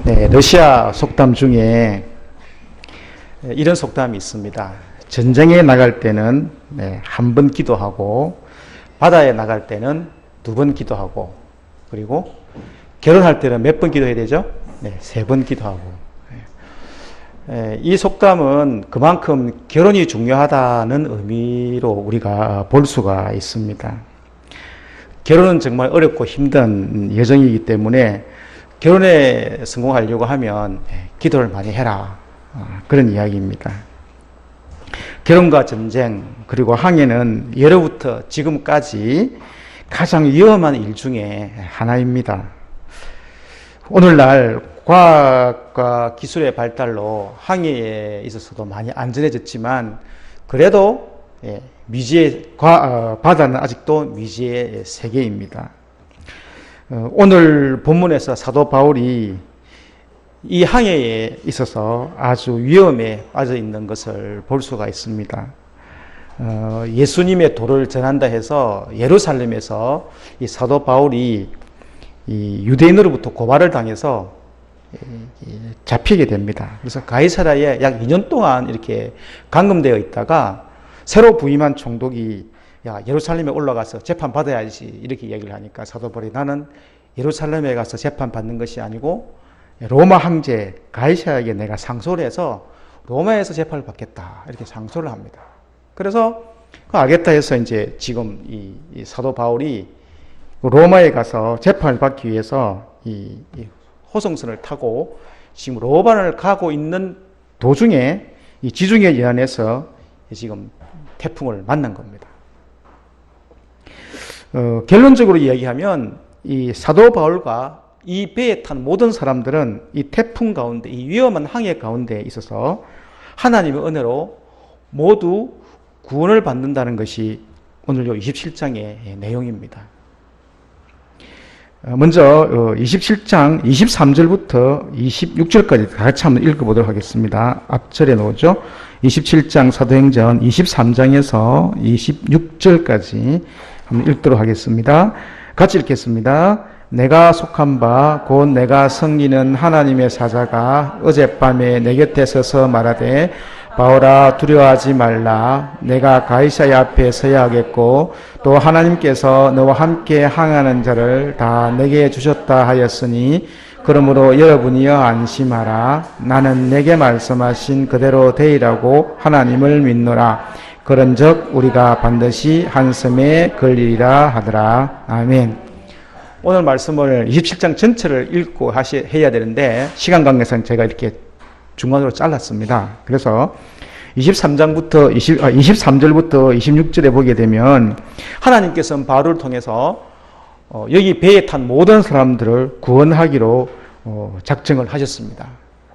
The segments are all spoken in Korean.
네, 러시아 속담 중에 이런 속담이 있습니다. 전쟁에 나갈 때는 한 번 기도하고, 바다에 나갈 때는 2번 기도하고, 그리고 결혼할 때는 몇 번 기도해야 되죠? 3번 기도하고. 이 속담은 그만큼 결혼이 중요하다는 의미로 우리가 볼 수가 있습니다. 결혼은 정말 어렵고 힘든 여정이기 때문에 결혼에 성공하려고 하면 기도를 많이 해라, 그런 이야기입니다. 결혼과 전쟁 그리고 항해는 예로부터 지금까지 가장 위험한 일 중에 하나입니다. 오늘날 과학과 기술의 발달로 항해에 있어서도 많이 안전해졌지만 그래도 미지의 바다는 아직도 미지의 세계입니다. 오늘 본문에서 사도 바울이 이 항해에 있어서 아주 위험에 빠져 있는 것을 볼 수가 있습니다. 예수님의 도를 전한다 해서 예루살렘에서 이 사도 바울이 이 유대인으로부터 고발을 당해서 잡히게 됩니다. 그래서 가이사랴에 약 2년 동안 이렇게 감금되어 있다가 새로 부임한 총독이 야, 예루살렘에 올라가서 재판 받아야지, 이렇게 얘기를 하니까 사도 바울이 나는 예루살렘에 가서 재판 받는 것이 아니고 로마 황제 가이사랴에게 내가 상소를 해서 로마에서 재판을 받겠다, 이렇게 상소를 합니다. 그래서 알겠다 해서 이제 지금 이 사도 바울이 로마에 가서 재판을 받기 위해서 이 호성선을 타고 지금 로마를 가고 있는 도중에 이 지중해 연안에서 지금 태풍을 만난 겁니다. 결론적으로 이야기하면 이 사도 바울과 이 배에 탄 모든 사람들은 이 태풍 가운데, 이 위험한 항해 가운데 있어서 하나님의 은혜로 모두 구원을 받는다는 것이 오늘 27장의 내용입니다. 먼저 27장 23절부터 26절까지 같이 한번 읽어보도록 하겠습니다. 앞절에 나오죠. 27장 사도행전 23장에서 26절까지 한번 읽도록 하겠습니다. 같이 읽겠습니다. 내가 속한 바 곧 내가 섬기는 하나님의 사자가 어젯밤에 내 곁에 서서 말하되 바울아 두려워하지 말라. 내가 가이사랴 앞에 서야 하겠고 또 하나님께서 너와 함께 항하는 자를 다 내게 주셨다 하였으니 그러므로 여러분이여 안심하라. 나는 내게 말씀하신 그대로 되리라고 하나님을 믿노라. 그런즉 우리가 반드시 한섬에 걸리리라 하더라. 아멘. 오늘 말씀을 27장 전체를 읽고 해야 되는데 시간 관계상 제가 이렇게 중간으로 잘랐습니다. 그래서 23절부터 26절에 보게 되면 하나님께서는 바울을 통해서 여기 배에 탄 모든 사람들을 구원하기로 작정을 하셨습니다.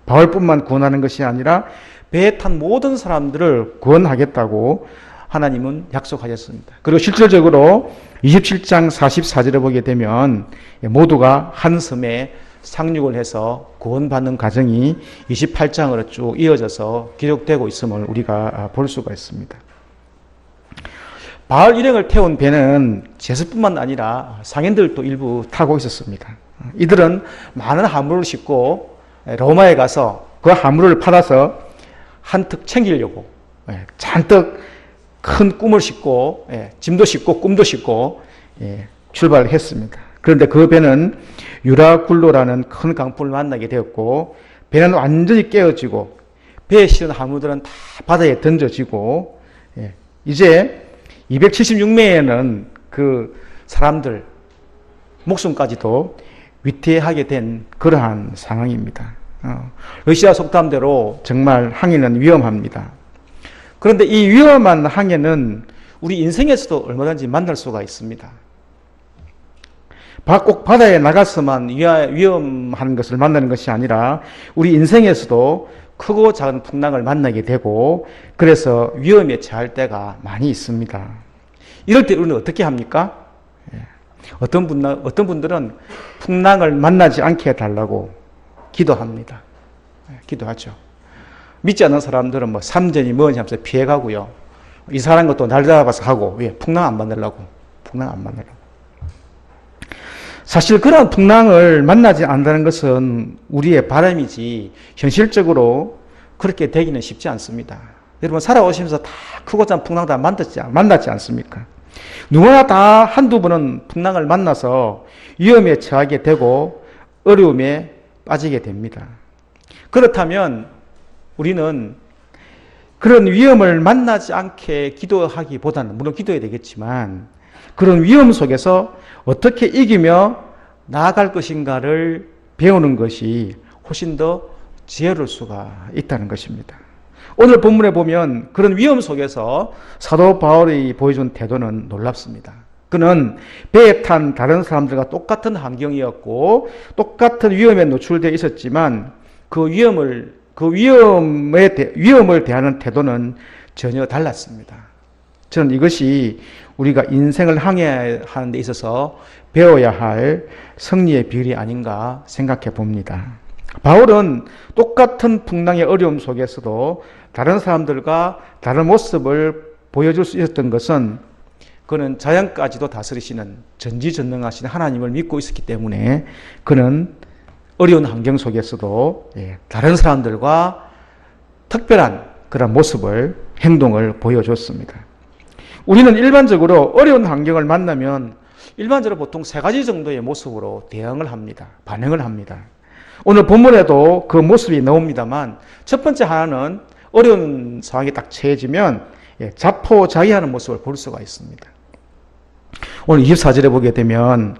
바울뿐만 구원하는 것이 아니라 배에 탄 모든 사람들을 구원하겠다고 하나님은 약속하셨습니다. 그리고 실질적으로 27장 44절에 보게 되면 모두가 한 섬에 상륙을 해서 구원받는 과정이 28장으로 쭉 이어져서 기록되고 있음을 우리가 볼 수가 있습니다. 바울 일행을 태운 배는 제수뿐만 아니라 상인들도 일부 타고 있었습니다. 이들은 많은 화물을 싣고 로마에 가서 그 화물을 팔아서 한턱 챙기려고 잔뜩 큰 꿈을 싣고 짐도 싣고 꿈도 싣고 출발을 했습니다. 그런데 그 배는 유라굴로라는 큰 강풍을 만나게 되었고 배는 완전히 깨어지고 배에 실은 화물들은 다 바다에 던져지고 이제 276명에는 그 사람들 목숨까지도 위태하게 된 그러한 상황입니다. 러시아 속담대로 정말 항해는 위험합니다. 그런데 이 위험한 항해는 우리 인생에서도 얼마든지 만날 수가 있습니다. 꼭 바다에 나가서만 위험한 것을 만나는 것이 아니라 우리 인생에서도 크고 작은 풍랑을 만나게 되고 그래서 위험에 처할 때가 많이 있습니다. 이럴 때 우리는 어떻게 합니까? 어떤 분들은 풍랑을 만나지 않게 해달라고 기도합니다. 기도하죠. 믿지 않는 사람들은 뭐 삼전이 뭐니 하면서 피해가고요. 이상한 것도 날 잡아서 하고, 왜? 풍랑 안 만나려고. 사실 그런 풍랑을 만나지 않는다는 것은 우리의 바람이지 현실적으로 그렇게 되기는 쉽지 않습니다. 여러분 살아오시면서 다 크고 작은 풍랑 다 만났지 않습니까? 누구나 다 한두 번은 풍랑을 만나서 위험에 처하게 되고 어려움에 빠지게 됩니다. 그렇다면 우리는 그런 위험을 만나지 않게 기도하기보다는 물론 기도해야 되겠지만 그런 위험 속에서 어떻게 이기며 나아갈 것인가를 배우는 것이 훨씬 더 지혜로울 수가 있다는 것입니다. 오늘 본문에 보면 그런 위험 속에서 사도 바울이 보여준 태도는 놀랍습니다. 그는 배에 탄 다른 사람들과 똑같은 환경이었고 똑같은 위험에 노출되어 있었지만 그 위험을 대하는 태도는 전혀 달랐습니다. 저는 이것이 우리가 인생을 항해하는 데 있어서 배워야 할 승리의 비결이 아닌가 생각해 봅니다. 바울은 똑같은 풍랑의 어려움 속에서도 다른 사람들과 다른 모습을 보여줄 수 있었던 것은 그는 자연까지도 다스리시는 전지전능하신 하나님을 믿고 있었기 때문에 그는 어려운 환경 속에서도 다른 사람들과 특별한 그런 모습을, 행동을 보여줬습니다. 우리는 일반적으로 어려운 환경을 만나면 일반적으로 보통 세 가지 정도의 모습으로 대응을 합니다. 반응을 합니다. 오늘 본문에도 그 모습이 나옵니다만 첫 번째 하나는 어려운 상황이 딱 처해지면 자포자기하는 모습을 볼 수가 있습니다. 오늘 24절에 보게 되면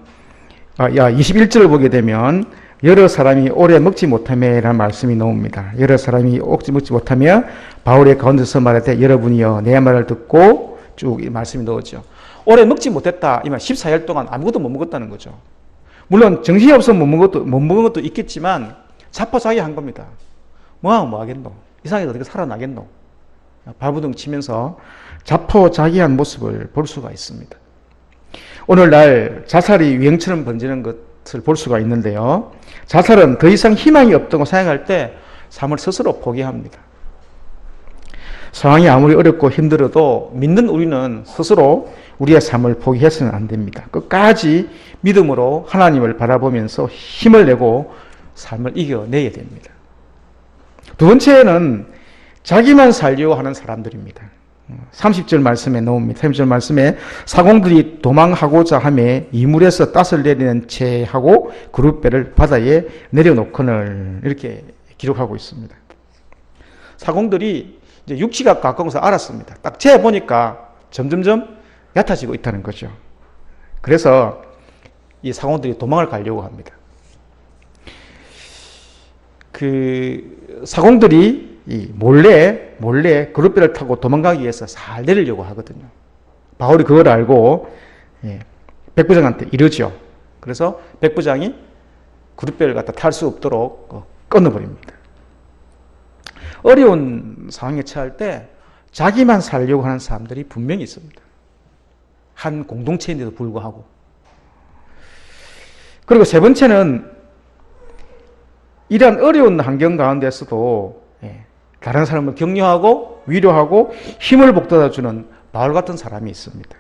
21절을 보게 되면 여러 사람이 오래 먹지 못하며라는 말씀이 나옵니다. 여러 사람이 먹지 못하며 바울의 가운데서 말할 여러분이여 내 말을 듣고 쭉 이 말씀이 나오죠. 오래 먹지 못했다. 이면 14일 동안 아무것도 못 먹었다는 거죠. 물론 정신이 없어서 못 먹은 것도 있겠지만 자포자기한 겁니다. 뭐하고 뭐 하겠노? 이 세상에서 어떻게 살아나겠노? 발부둥 치면서 자포자기한 모습을 볼 수가 있습니다. 오늘날 자살이 유행처럼 번지는 것을 볼 수가 있는데요. 자살은 더 이상 희망이 없다고 생각할 때 삶을 스스로 포기합니다. 상황이 아무리 어렵고 힘들어도 믿는 우리는 스스로 우리의 삶을 포기해서는 안 됩니다. 끝까지 믿음으로 하나님을 바라보면서 힘을 내고 삶을 이겨내야 됩니다. 두 번째는 자기만 살려고 하는 사람들입니다. 30절 말씀에 나옵니다. 30절 말씀에 사공들이 도망하고자 하매 이물에서 땄을 내리는 채 하고 그룻배를 바다에 내려놓거늘 이렇게 기록하고 있습니다. 사공들이 이제 육지가 가까운 것을 알았습니다. 딱 재보니까 점점점 얕아지고 있다는 거죠. 그래서 이 사공들이 도망을 가려고 합니다. 그 사공들이 몰래 그룻배를 타고 도망가기 위해서 살 내리려고 하거든요. 바울이 그걸 알고 백부장한테 이러죠. 그래서 백부장이 그룻배를 갖다 탈 수 없도록 끊어버립니다. 어려운 상황에 처할 때 자기만 살려고 하는 사람들이 분명히 있습니다. 한 공동체인데도 불구하고. 그리고 세 번째는 이러한 어려운 환경 가운데서도 다른 사람을 격려하고 위로하고 힘을 북돋아주는 바울 같은 사람이 있습니다.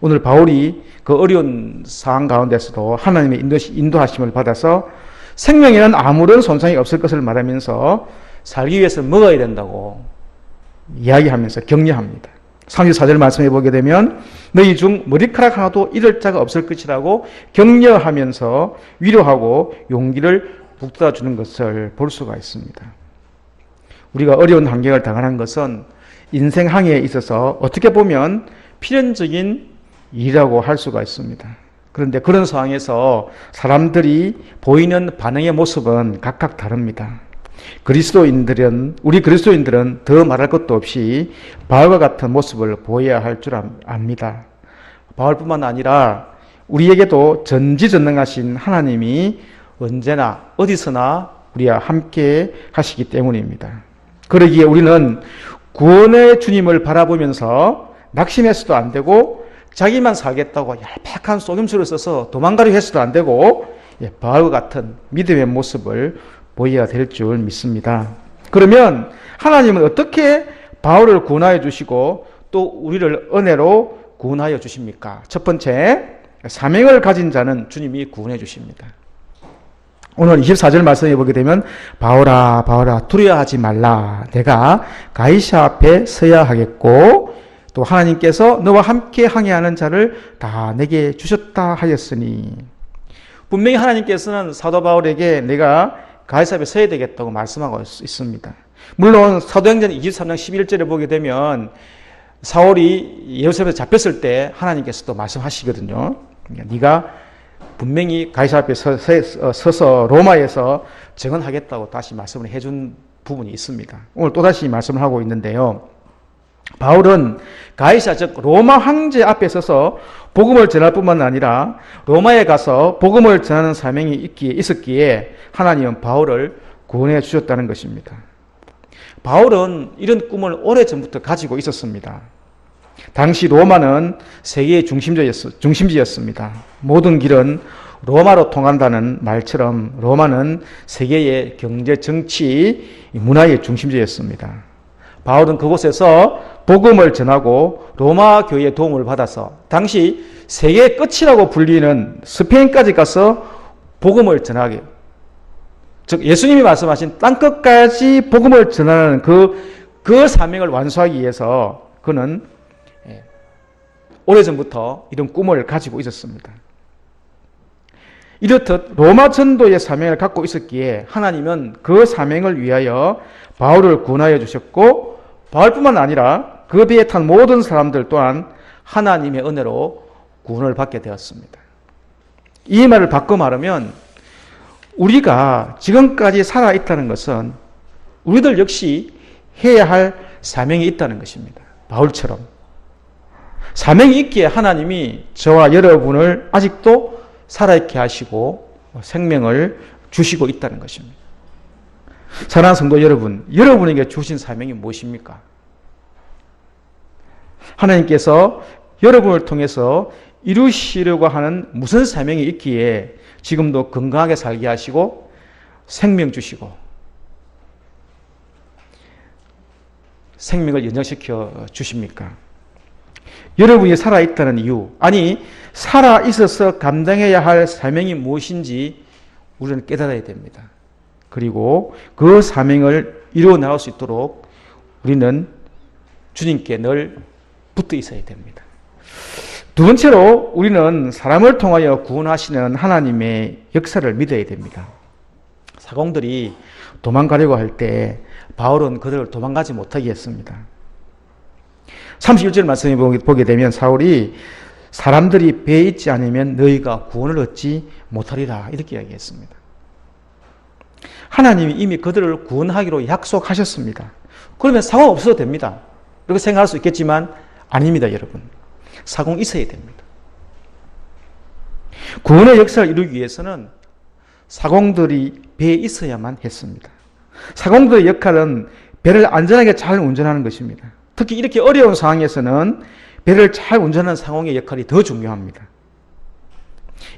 오늘 바울이 그 어려운 상황 가운데서도 하나님의 인도하심을 받아서 생명에는 아무런 손상이 없을 것을 말하면서 살기 위해서 먹어야 된다고 이야기하면서 격려합니다. 34절 말씀해 보게 되면 너희 중 머리카락 하나도 잃을 자가 없을 것이라고 격려하면서 위로하고 용기를 북돋아주는 것을 볼 수가 있습니다. 우리가 어려운 환경을 당하는 것은 인생 항해에 있어서 어떻게 보면 필연적인 일이라고 할 수가 있습니다. 그런데 그런 상황에서 사람들이 보이는 반응의 모습은 각각 다릅니다. 우리 그리스도인들은 더 말할 것도 없이 바울과 같은 모습을 보여야 할 줄 압니다. 바울뿐만 아니라 우리에게도 전지전능하신 하나님이 언제나 어디서나 우리와 함께 하시기 때문입니다. 그러기에 우리는 구원의 주님을 바라보면서 낙심해서도 안 되고 자기만 살겠다고 얄팍한 속임수를 써서 도망가려 해서도 안 되고 바울과 같은 믿음의 모습을 보여야 될 줄 믿습니다. 그러면 하나님은 어떻게 바울을 구원하여 주시고 또 우리를 은혜로 구원하여 주십니까? 첫 번째, 사명을 가진 자는 주님이 구원해 주십니다. 오늘 24절 말씀에 보게 되면 바울아 바울아 두려워하지 말라. 내가 가이사 앞에 서야 하겠고 또 하나님께서 너와 함께 항해하는 자를 다 내게 주셨다 하였으니, 분명히 하나님께서는 사도 바울에게 내가 가이사 앞에 서야 되겠다고 말씀하고 있습니다. 물론 사도행전 23장 11절에 보게 되면 사울이 예루살렘에서 잡혔을 때 하나님께서도 말씀하시거든요. 네가 분명히 가이사 앞에 서서 로마에서 증언하겠다고 다시 말씀을 해준 부분이 있습니다. 오늘 또다시 말씀을 하고 있는데요. 바울은 가이사 즉 로마 황제 앞에 서서 복음을 전할 뿐만 아니라 로마에 가서 복음을 전하는 사명이 있었기에 하나님은 바울을 구원해 주셨다는 것입니다. 바울은 이런 꿈을 오래전부터 가지고 있었습니다. 당시 로마는 세계의 중심지였습니다. 모든 길은 로마로 통한다는 말처럼 로마는 세계의 경제, 정치, 문화의 중심지였습니다. 바울은 그곳에서 복음을 전하고 로마 교회의 도움을 받아서 당시 세계의 끝이라고 불리는 스페인까지 가서 복음을 전하게, 즉 예수님이 말씀하신 땅끝까지 복음을 전하는 그 사명을 완수하기 위해서 그는 오래전부터 이런 꿈을 가지고 있었습니다. 이렇듯 로마 전도의 사명을 갖고 있었기에 하나님은 그 사명을 위하여 바울을 구원하여 주셨고, 바울뿐만 아니라 그 배에 탄 모든 사람들 또한 하나님의 은혜로 구원을 받게 되었습니다. 이 말을 바꿔 말하면 우리가 지금까지 살아있다는 것은 우리들 역시 해야 할 사명이 있다는 것입니다. 바울처럼 사명이 있기에 하나님이 저와 여러분을 아직도 살아있게 하시고 생명을 주시고 있다는 것입니다. 사랑하는 성도 여러분, 여러분에게 주신 사명이 무엇입니까? 하나님께서 여러분을 통해서 이루시려고 하는 무슨 사명이 있기에 지금도 건강하게 살게 하시고 생명 주시고 생명을 연장시켜 주십니까? 여러분이 살아있다는 이유, 아니 살아있어서 감당해야 할 사명이 무엇인지 우리는 깨달아야 됩니다. 그리고 그 사명을 이루어 나갈 수 있도록 우리는 주님께 늘 붙어 있어야 됩니다. 두 번째로 우리는 사람을 통하여 구원하시는 하나님의 역사를 믿어야 됩니다. 사공들이 도망가려고 할 때 바울은 그들을 도망가지 못하게 했습니다. 31절 말씀에 보게 되면 사울이 사람들이 배에 있지 않으면 너희가 구원을 얻지 못하리라 이렇게 이야기했습니다. 하나님이 이미 그들을 구원하기로 약속하셨습니다. 그러면 사공 없어도 됩니다. 이렇게 생각할 수 있겠지만 아닙니다, 여러분. 사공 있어야 됩니다. 구원의 역사를 이루기 위해서는 사공들이 배에 있어야만 했습니다. 사공들의 역할은 배를 안전하게 잘 운전하는 것입니다. 특히 이렇게 어려운 상황에서는 배를 잘 운전하는 사공의 역할이 더 중요합니다.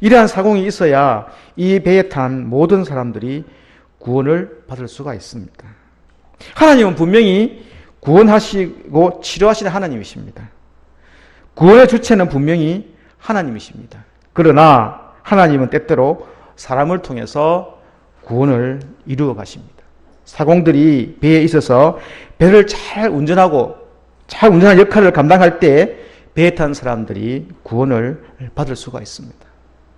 이러한 사공이 있어야 이 배에 탄 모든 사람들이 구원을 받을 수가 있습니다. 하나님은 분명히 구원하시고 치료하시는 하나님이십니다. 구원의 주체는 분명히 하나님이십니다. 그러나 하나님은 때때로 사람을 통해서 구원을 이루어 가십니다. 사공들이 배에 있어서 배를 잘 운전하는 역할을 감당할 때 배에 탄 사람들이 구원을 받을 수가 있습니다.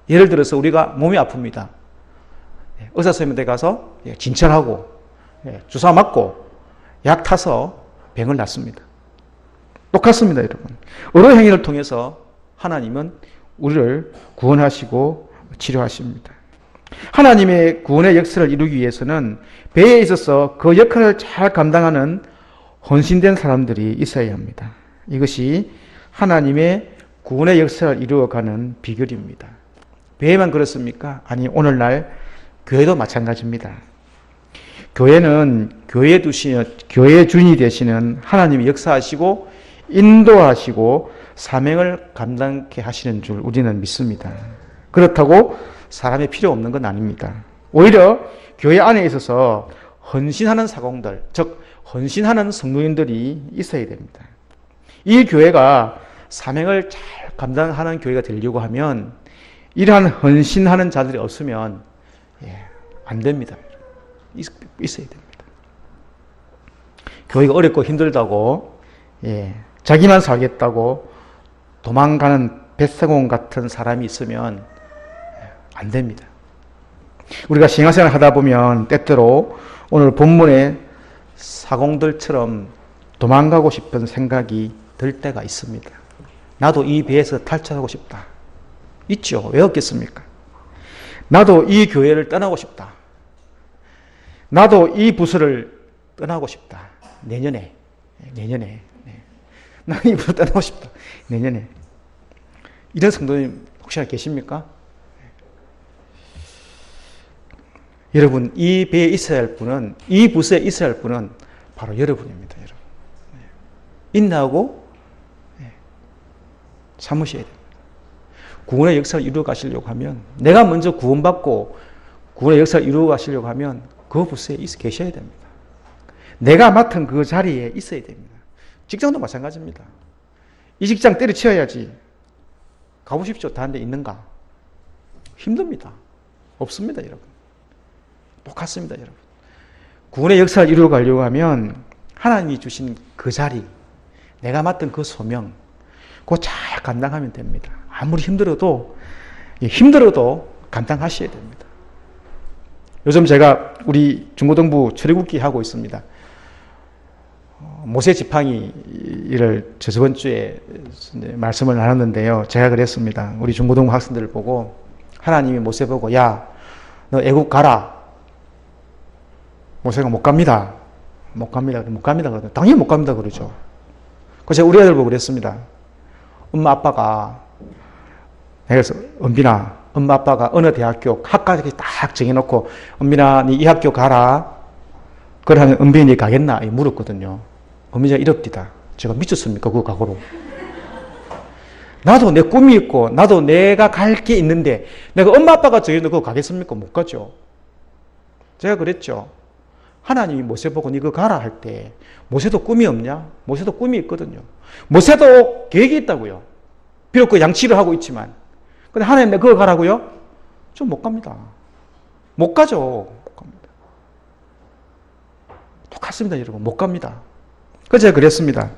예를 들어서 우리가 몸이 아픕니다. 의사 선생님한테 가서 진찰하고 주사 맞고 약 타서 병을 낫습니다. 똑같습니다, 여러분. 여러 행위를 통해서 하나님은 우리를 구원하시고 치료하십니다. 하나님의 구원의 역사를 이루기 위해서는 배에 있어서 그 역할을 잘 감당하는 헌신된 사람들이 있어야 합니다. 이것이 하나님의 구원의 역사를 이루어가는 비결입니다. 배에만 그렇습니까? 아니, 오늘날 교회도 마찬가지입니다. 교회는 교회의 주인이 되시는 하나님이 역사하시고 인도하시고 사명을 감당케 하시는 줄 우리는 믿습니다. 그렇다고 사람이 필요 없는 건 아닙니다. 오히려 교회 안에 있어서 헌신하는 사공들, 즉 헌신하는 성도인들이 있어야 됩니다. 이 교회가 사명을 잘 감당하는 교회가 되려고 하면 이러한 헌신하는 자들이 없으면 안 됩니다. 있어야 됩니다. 교회가 어렵고 힘들다고 자기만 살겠다고 도망가는 뱃사공 같은 사람이 있으면 안 됩니다. 우리가 신앙생활 하다 보면 때때로 오늘 본문의 사공들처럼 도망가고 싶은 생각이 들 때가 있습니다. 나도 이 배에서 탈출하고 싶다. 있죠. 왜 없겠습니까? 나도 이 교회를 떠나고 싶다. 나도 이 부서를 떠나고 싶다. 내년에. 나는 이 부서 떠나고 싶다. 내년에. 이런 성도님 혹시나 계십니까? 여러분, 이 배에 있어야 할 분은, 이 부서에 있어야 할 분은 바로 여러분입니다, 여러분. 인내하고 참으셔야 됩니다. 구원의 역사를 이루어 가시려고 하면, 내가 먼저 구원받고 구원의 역사를 이루어 가시려고 하면 그 부서에 계셔야 됩니다. 내가 맡은 그 자리에 있어야 됩니다. 직장도 마찬가지입니다. 이 직장 때려치워야지. 가보십시오. 다른 데 있는가? 힘듭니다. 없습니다, 여러분. 똑같습니다, 여러분. 구원의 역사를 이루어 가려고 하면 하나님이 주신 그 자리, 내가 맡은 그 소명, 그거 잘 감당하면 됩니다. 아무리 힘들어도 감당하셔야 됩니다. 요즘 제가 우리 중고등부 출애굽기 하고 있습니다. 모세 지팡이를 저번 주에 말씀을 나눴는데요. 제가 그랬습니다. 우리 중고등부 학생들을 보고 하나님이 모세 보고 야, 너 애국 가라. 모세가 못 갑니다. 그러더니 당연히 못 갑니다. 그러죠. 그래서 우리 애들 보고 그랬습니다. 엄마 아빠가 그래서 은빈아, 엄마 아빠가 어느 대학교 학과까지 딱 정해놓고 은빈아, 네 이 학교 가라. 그러면 은빈이 가겠나? 물었거든요. 은빈이가 이럽디다. 제가 미쳤습니까? 그 각오로. 나도 내 꿈이 있고 나도 내가 갈 게 있는데 내가 엄마 아빠가 정해놓고 그거 가겠습니까? 못 가죠. 제가 그랬죠. 하나님이 모세 보고 니 그거 가라 할 때 모세도 꿈이 없냐? 모세도 꿈이 있거든요. 모세도 계획이 있다고요. 비록 그 양치를 하고 있지만. 근데 하나님 내가 그거 가라고요? 좀 못 갑니다. 못 가죠. 못 갑니다. 똑같습니다, 여러분. 못 갑니다. 그래서 제가 그랬습니다.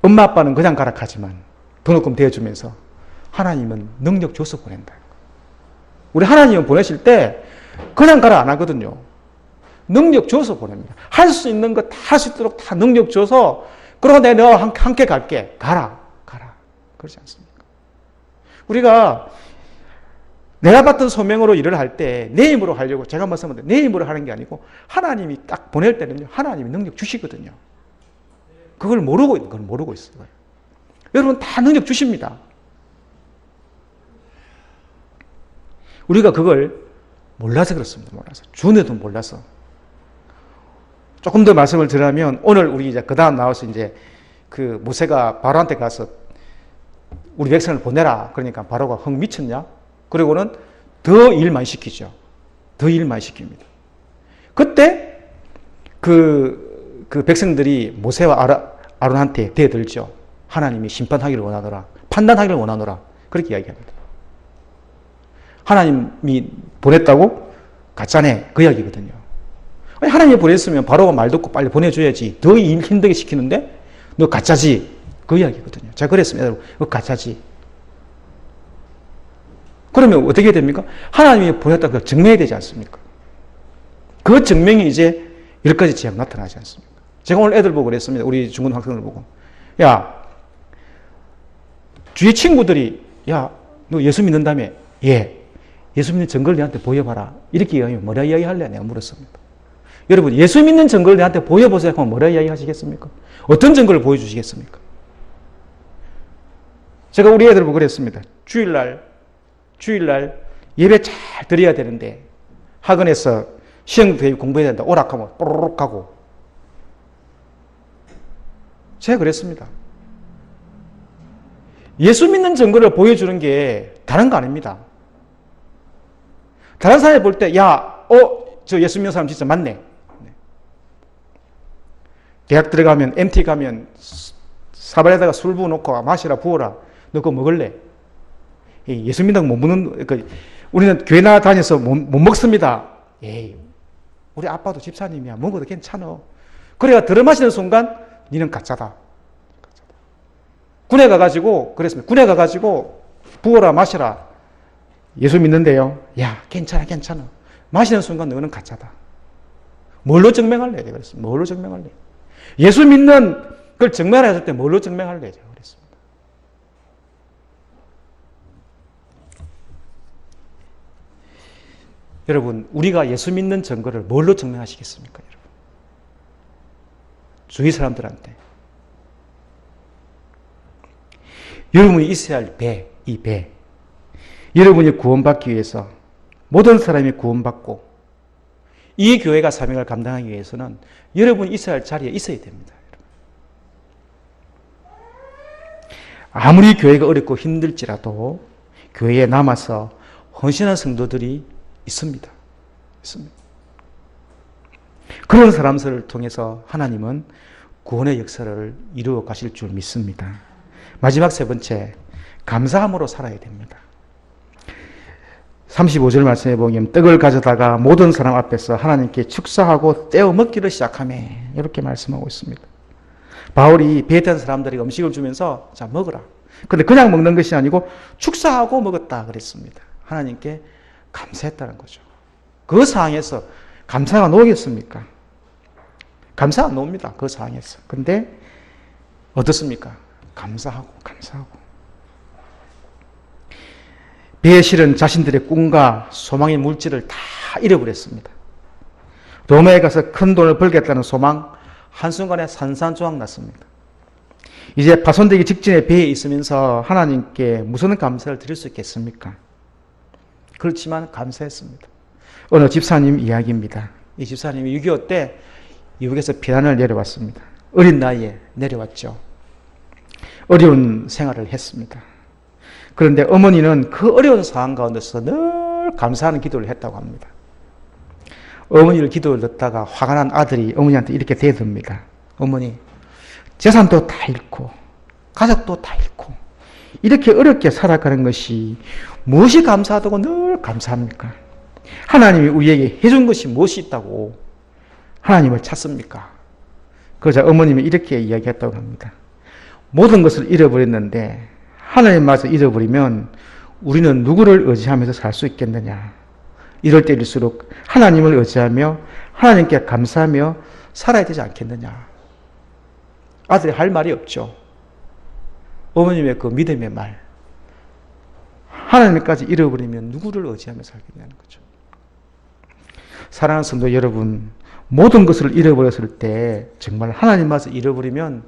엄마 아빠는 그냥 가라 하지만 등록금 대주면서 하나님은 능력 줘서 보낸다. 우리 하나님은 보내실 때 그냥 가라 안 하거든요. 능력 줘서 보냅니다. 할 수 있는 거 다 할 수 있도록 다 능력 줘서 그러고 내가 너와 함께 갈게. 가라. 그렇지 않습니까? 우리가 내가 받던 소명으로 일을 할 때 내 힘으로 하려고 제가 말씀드렸는데 내 힘으로 하는 게 아니고 하나님이 딱 보낼 때는요. 하나님이 능력 주시거든요. 그걸 모르고 있어요. 여러분 다 능력 주십니다. 우리가 그걸 몰라서 그렇습니다. 주는데도 몰라서. 조금 더 말씀을 드리면 오늘 우리 이제 그 다음 나와서 이제 그 모세가 바로한테 가서 우리 백성을 보내라. 그러니까 바로가 흥 미쳤냐? 그리고는 더 일만 시키죠. 더 일만 시킵니다. 그때 그 백성들이 모세와 아론한테 대들죠. 하나님이 심판하기를 원하노라. 판단하기를 원하노라. 그렇게 이야기합니다. 하나님이 보냈다고? 가짜네. 그 이야기거든요. 아니, 하나님이 보냈으면 바로가 말 듣고 빨리 보내줘야지. 더 일 힘들게 시키는데 너 가짜지. 그 이야기거든요. 제가 그랬습니다. 여러분, 그 가짜지. 그러면 어떻게 됩니까? 하나님이 보냈다고 증명해야 되지 않습니까? 그 증명이 이제 10가지 지역 나타나지 않습니까? 제가 오늘 애들 보고 그랬습니다. 우리 중고등 학생들 보고. 야, 주위 친구들이 야, 너 예수 믿는다며? 예. 예수 믿는 증거를 내한테 보여봐라. 이렇게 이야기하면 뭐라 이야기할래? 내가 물었습니다. 여러분, 예수 믿는 증거를 내한테 보여보세요 하면 뭐라 이야기하시겠습니까? 어떤 증거를 보여주시겠습니까? 제가 우리 애들 보고 그랬습니다. 주일날 예배 잘 드려야 되는데 학원에서 시험 공부해야 된다. 오락하면 뽀로록 하고. 제가 그랬습니다. 예수 믿는 증거를 보여주는 게 다른 거 아닙니다. 다른 사람이 볼 때, 저 예수 믿는 사람 진짜 맞네. 대학 들어가면, MT 가면 사발에다가 술 부어놓고 마시라 부어라. 너 그거 먹을래? 예수 믿는다고 못 먹는, 그러니까 우리는 교회 나가 다녀서 못 먹습니다. 에이, 우리 아빠도 집사님이야. 먹어도 괜찮아. 그래야 들어마시는 순간 니는 가짜다. 군에 가가지고 그랬습니다. 군에 가가지고 부어라 마시라. 예수 믿는데요. 야, 괜찮아. 마시는 순간 너는 가짜다. 뭘로 증명할래? 내가 그랬습니다. 뭘로 증명할래? 예수 믿는 걸 증명해야 할 때 뭘로 증명할래? 제가 그랬습니다. 여러분, 우리가 예수 믿는 증거를 뭘로 증명하시겠습니까? 여러분, 주위 사람들한테. 여러분이 있어야 할 배, 이 배. 여러분이 구원받기 위해서, 모든 사람이 구원받고, 이 교회가 사명을 감당하기 위해서는 여러분이 있어야 할 자리에 있어야 됩니다. 아무리 교회가 어렵고 힘들지라도 교회에 남아서 헌신한 성도들이 있습니다. 그런 사람들을 통해서 하나님은 구원의 역사를 이루어 가실 줄 믿습니다. 마지막 세 번째, 감사함으로 살아야 됩니다. 35절 말씀해 보면 떡을 가져다가 모든 사람 앞에서 하나님께 축사하고 떼어 먹기를 시작하매 이렇게 말씀하고 있습니다. 바울이 배회한 사람들에게 음식을 주면서 자 먹어라. 그런데 그냥 먹는 것이 아니고 축사하고 먹었다 그랬습니다. 하나님께 감사했다는 거죠. 그 상황에서 감사가 나오겠습니까? 감사 안 나옵니다. 그 상황에서. 근데 어떻습니까? 감사하고. 배에 실은 자신들의 꿈과 소망의 물질을 다 잃어버렸습니다. 로마에 가서 큰 돈을 벌겠다는 소망 한순간에 산산조각 났습니다. 이제 파손되기 직전에 배에 있으면서 하나님께 무슨 감사를 드릴 수 있겠습니까? 그렇지만 감사했습니다. 어느 집사님 이야기입니다. 이 집사님이 6.25 때 미국에서 피난을 내려왔습니다. 어린 나이에 내려왔죠. 어려운 생활을 했습니다. 그런데 어머니는 그 어려운 상황 가운데서 늘 감사하는 기도를 했다고 합니다. 어머니를 기도를 듣다가 화가 난 아들이 어머니한테 이렇게 대듭니다. 어머니, 재산도 다 잃고 가족도 다 잃고 이렇게 어렵게 살아가는 것이 무엇이 감사하다고 늘 감사합니까? 하나님이 우리에게 해준 것이 무엇이 있다고 하나님을 찾습니까? 그러자 어머님이 이렇게 이야기했다고 합니다. 모든 것을 잃어버렸는데 하나님마저 잃어버리면 우리는 누구를 의지하면서 살 수 있겠느냐. 이럴 때일수록 하나님을 의지하며 하나님께 감사하며 살아야 되지 않겠느냐. 아들이 할 말이 없죠. 어머님의 그 믿음의 말. 하나님까지 잃어버리면 누구를 의지하며 살겠냐는 거죠. 사랑하는 성도 여러분, 모든 것을 잃어버렸을 때 정말 하나님마저 잃어버리면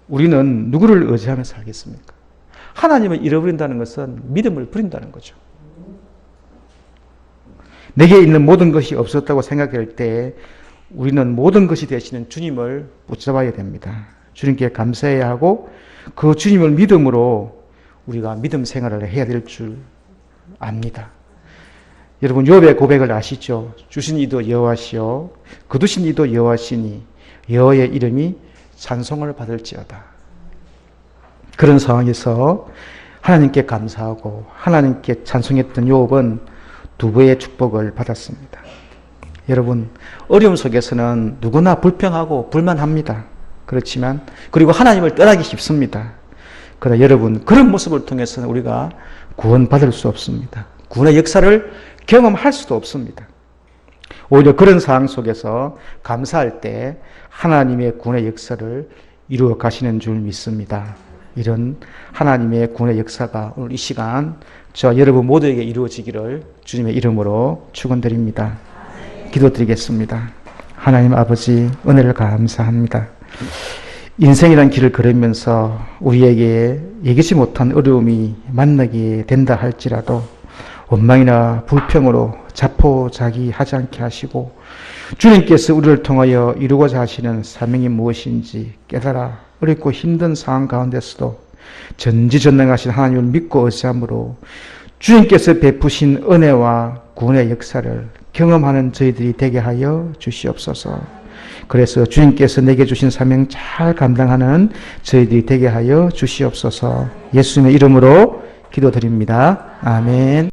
우리는 누구를 의지하며 살겠습니까? 하나님을 잃어버린다는 것은 믿음을 버린다는 거죠. 내게 있는 모든 것이 없었다고 생각할 때 우리는 모든 것이 되시는 주님을 붙잡아야 됩니다. 주님께 감사해야 하고 그 주님을 믿음으로 우리가 믿음 생활을 해야 될 줄 압니다. 여러분 욥의 고백을 아시죠? 주신 이도 여호와시요 거두신 이도 여호와시니 여호와의 이름이 찬송을 받을지어다. 그런 상황에서 하나님께 감사하고 하나님께 찬송했던 욥은 두 배의 축복을 받았습니다. 여러분 어려움 속에서는 누구나 불평하고 불만합니다. 그렇지만 그리고 하나님을 떠나기 쉽습니다. 그러나 여러분 그런 모습을 통해서는 우리가 구원받을 수 없습니다. 구원의 역사를 경험할 수도 없습니다. 오히려 그런 상황 속에서 감사할 때 하나님의 구원의 역사를 이루어 가시는 줄 믿습니다. 이런 하나님의 구원의 역사가 오늘 이 시간 저와 여러분 모두에게 이루어지기를 주님의 이름으로 축원드립니다. 기도드리겠습니다. 하나님 아버지 은혜를 감사합니다. 인생이란 길을 걸으면서 우리에게 예기치 못한 어려움이 만나게 된다 할지라도 원망이나 불평으로 자포자기하지 않게 하시고 주님께서 우리를 통하여 이루고자 하시는 사명이 무엇인지 깨달아 어렵고 힘든 상황 가운데서도 전지전능하신 하나님을 믿고 의지함으로 주님께서 베푸신 은혜와 구원의 역사를 경험하는 저희들이 되게 하여 주시옵소서. 그래서 주님께서 내게 주신 사명 잘 감당하는 저희들이 되게 하여 주시옵소서. 예수님의 이름으로 기도드립니다. 아멘.